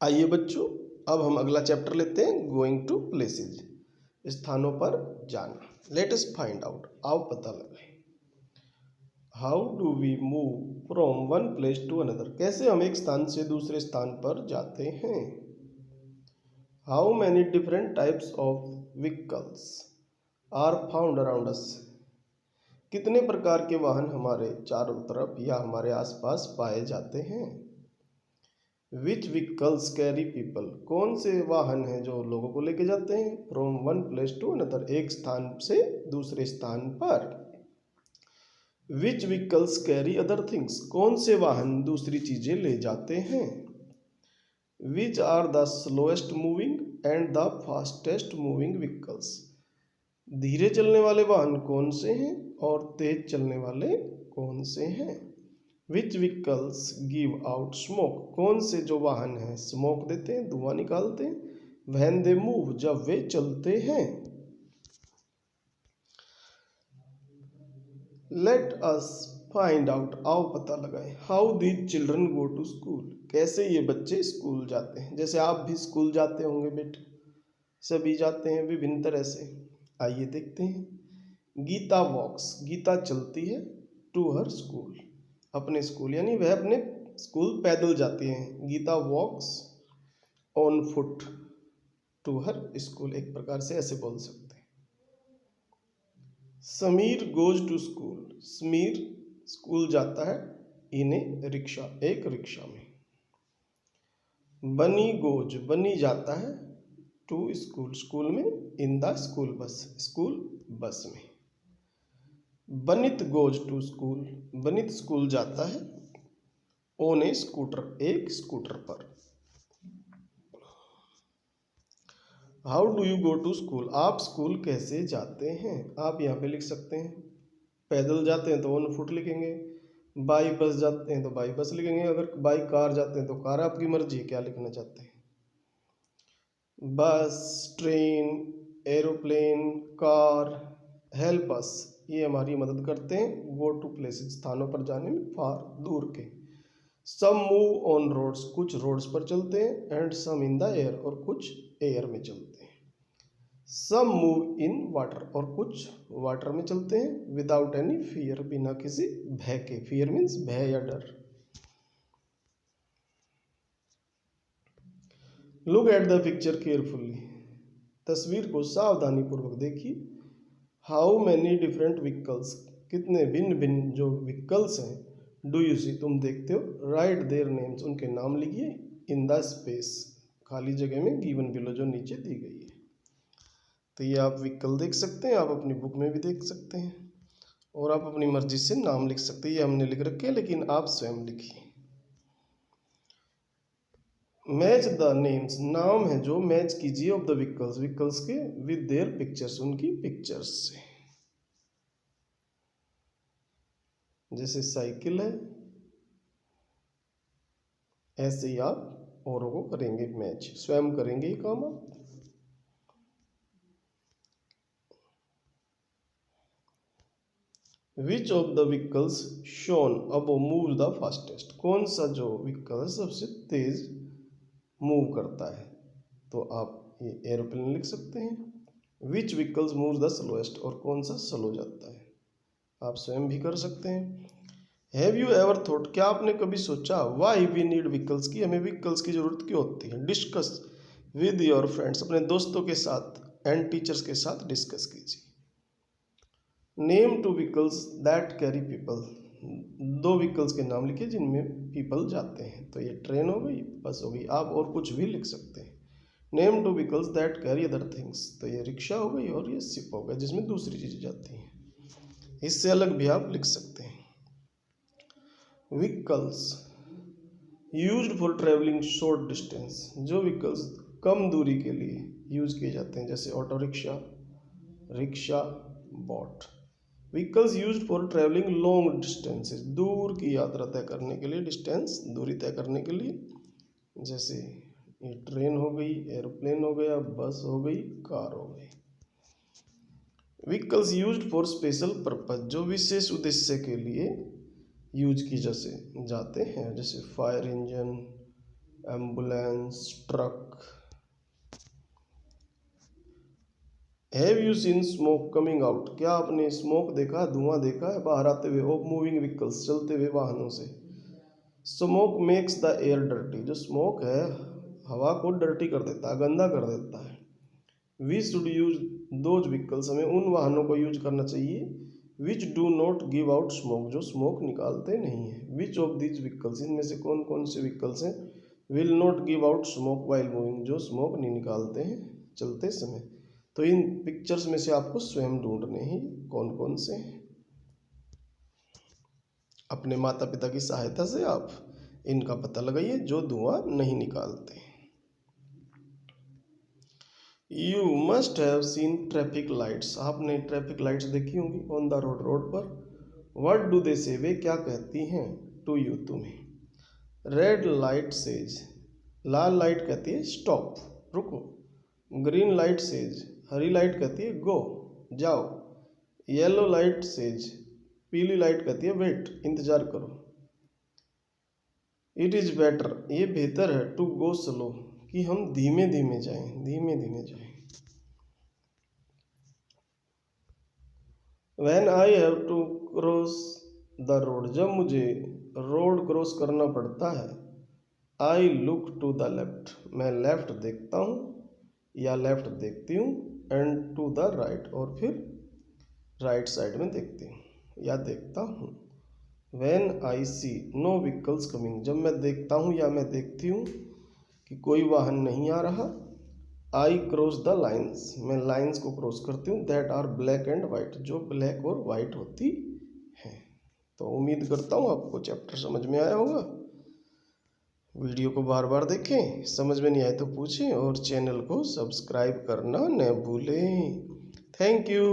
आइए बच्चों, अब हम अगला चैप्टर लेते हैं, गोइंग टू प्लेसेज, स्थानों पर जाना। लेट अस फाइंड आउट, आओ पता लगाएं। How do we move from one place to another, कैसे हम एक स्थान से दूसरे स्थान पर जाते हैं। How many different types of vehicles are found around us, कितने प्रकार के वाहन हमारे चारों तरफ या हमारे आसपास पाए जाते हैं। विच व्हीकल्स कैरी पीपल, कौन से वाहन हैं जो लोगों को लेके जाते हैं। From one place to another, एक स्थान से दूसरे स्थान पर। Which vehicles carry other things, कौन से वाहन दूसरी चीजें ले जाते हैं। Which are the slowest moving and the fastest moving vehicles, धीरे चलने वाले वाहन कौन से हैं और तेज चलने वाले कौन से हैं। विच व्हीकल्स गिव आउट स्मोक, कौन से जो वाहन हैं स्मोक देते हैं, धुआं निकालते हैं। व्हेन दे मूव, जब वे चलते हैं। लेट अस फाइंड आउट, आओ पता लगाएं। How these children go to school, कैसे ये बच्चे स्कूल जाते हैं। जैसे आप भी स्कूल जाते होंगे बेटे, सभी जाते हैं विभिन्न तरह से। आइए देखते हैं। गीता वॉक्स, गीता चलती है। टू हर स्कूल, अपने स्कूल, यानी वह अपने स्कूल पैदल जाती हैं। Gita walks on foot to her school, एक प्रकार से ऐसे बोल सकते हैं। Sameer goes to school, Sameer school जाता है इन ए रिक्शा, एक रिक्शा में। बनी गोज, बनी जाता है टू स्कूल, स्कूल में। In the school bus, school bus में। Banit goes to school, Banit school जाता है ऑन ए स्कूटर, एक स्कूटर पर। How do you go to school, आप स्कूल कैसे जाते हैं। आप यहाँ पे लिख सकते हैं। पैदल जाते हैं तो ऑन फुट लिखेंगे, बाई बस जाते हैं तो बाई बस लिखेंगे, अगर बाई कार जाते हैं तो कार, आपकी मर्जी है क्या लिखना चाहते हैं। बस, train, aeroplane, car, help us, ये हमारी मदद करते हैं गो टू प्लेसेस, स्थानों पर जाने में, फार, दूर के। सम मूव ऑन रोड्स, कुछ रोड्स पर चलते हैं। And some in the air, और कुछ एयर में चलते हैं। सम मूव इन वाटर, और कुछ वाटर में चलते हैं। विदाउट एनी फियर, बिना किसी भय के। फियर मीन्स भय या डर। Look at the picture carefully, तस्वीर को सावधानी पूर्वक देखिए। हाउ मैनी डिफरेंट व्हीकल्स, कितने भिन्न भिन्न जो व्हीकल्स हैं। डू यू सी, तुम देखते हो। राइट देयर नेम्स, उनके नाम लिखिए। इन द स्पेस, खाली जगह में, गिवन बिलो, जो नीचे दी गई है। तो ये आप व्हीकल देख सकते हैं, आप अपनी बुक में भी देख सकते हैं, और आप अपनी मर्जी से नाम लिख सकते हैं। ये हमने लिख रखे हैं, लेकिन आप स्वयं लिखिए। मैच द नेम्स, नाम है जो मैच कीजिए ऑफ द व्हीकल्स, व्हीकल्स के, विद देयर पिक्चर्स, उनकी पिक्चर्स से। जैसे साइकिल है, ऐसे ही आप औरों को करेंगे मैच, स्वयं करेंगे ये काम आप। Which of the vehicles shown अब मूव द फास्टेस्ट, कौन सा जो व्हीकल सबसे तेज मूव करता है। तो आप ये एरोप्लेन लिख सकते हैं। विच व्हीकल्स मूव द स्लोएस्ट, और कौन सा स्लो जाता है, आप स्वयं भी कर सकते हैं। हैव यू एवर थॉट, क्या आपने कभी सोचा। वाई वी नीड व्हीकल्स, की हमें व्हीकल्स की जरूरत क्यों होती है। डिस्कस विद योर फ्रेंड्स, अपने दोस्तों के साथ एंड टीचर्स के साथ डिस्कस कीजिए। Name two vehicles that carry people, दो व्हीकल्स के नाम लिखिए जिनमें पीपल जाते हैं। तो ये ट्रेन हो गई, बस हो गई, आप और कुछ भी लिख सकते हैं। Name two vehicles that carry other things, तो ये रिक्शा हो गई और ये शिप हो गया जिसमें दूसरी चीज़ें जाती हैं। इससे अलग भी आप लिख सकते हैं। Vehicles used for travelling short distance, जो व्हीकल्स कम दूरी के लिए यूज किए जाते हैं, जैसे auto rickshaw, rickshaw, boat. Vehicles used for travelling long distances, दूर की यात्रा तय करने के लिए, डिस्टेंस, दूरी तय करने के लिए, जैसे ये ट्रेन हो गई, एरोप्लेन हो गया, बस हो गई, कार हो गई। Vehicles used for special purpose, जो विशेष उद्देश्य के लिए यूज की जैसे जाते हैं, जैसे fire engine, ambulance, truck. Have you seen smoke coming out, क्या आपने स्मोक देखा, धुआं देखा है बाहर आते हुए। ऑफ मूविंग व्हीकल्स, चलते हुए वाहनों से। Smoke makes the air dirty, जो स्मोक है हवा को डर्टी कर देता है, गंदा कर देता है। We should use those vehicles, हमें उन वाहनों को यूज करना चाहिए which do not give out smoke, जो स्मोक निकालते नहीं है। विच ऑफ दीज व्हीकल्स, इनमें से कौन कौन से व्हीकल्स हैं। Will not give out smoke while moving, जो स्मोक नहीं निकालते हैं चलते समय। तो इन पिक्चर्स में से आपको स्वयं ढूंढने हैं कौन कौन से हैं। अपने माता पिता की सहायता से आप इनका पता लगाइए जो धुआं नहीं निकालते। You must have seen traffic lights, आपने ट्रैफिक लाइट्स देखी होंगी ऑन द रोड, रोड पर। व्हाट डू दे से, वे क्या कहती हैं टू यू, तुम्हें। रेड लाइट सेज, लाल लाइट कहती है स्टॉप, रुको। ग्रीन लाइट सेज, हरी लाइट कहती है गो, जाओ। येलो लाइट सेज, पीली लाइट कहती है वेट, इंतजार करो। इट इज़ बेटर, ये बेहतर है, टू गो स्लो, कि हम धीमे धीमे जाएं, धीमे धीमे जाएं। When I have to cross the road, जब मुझे रोड क्रॉस करना पड़ता है। I look to the left, मैं लेफ्ट देखता हूँ या लेफ्ट देखती हूँ। एंड टू द राइट, और फिर राइट साइड में देखती हूँ या देखता हूँ। When I see no vehicles coming, जब मैं देखता हूँ या मैं देखती हूँ कि कोई वाहन नहीं आ रहा। आई क्रॉस द लाइन्स, मैं लाइन्स को क्रॉस करती हूँ। That are black and white, जो ब्लैक और वाइट होती हैं। तो उम्मीद करता हूँ आपको चैप्टर समझ में आया होगा। वीडियो को बार बार देखें, समझ में नहीं आए तो पूछें और चैनल को सब्सक्राइब करना न भूलें। Thank you.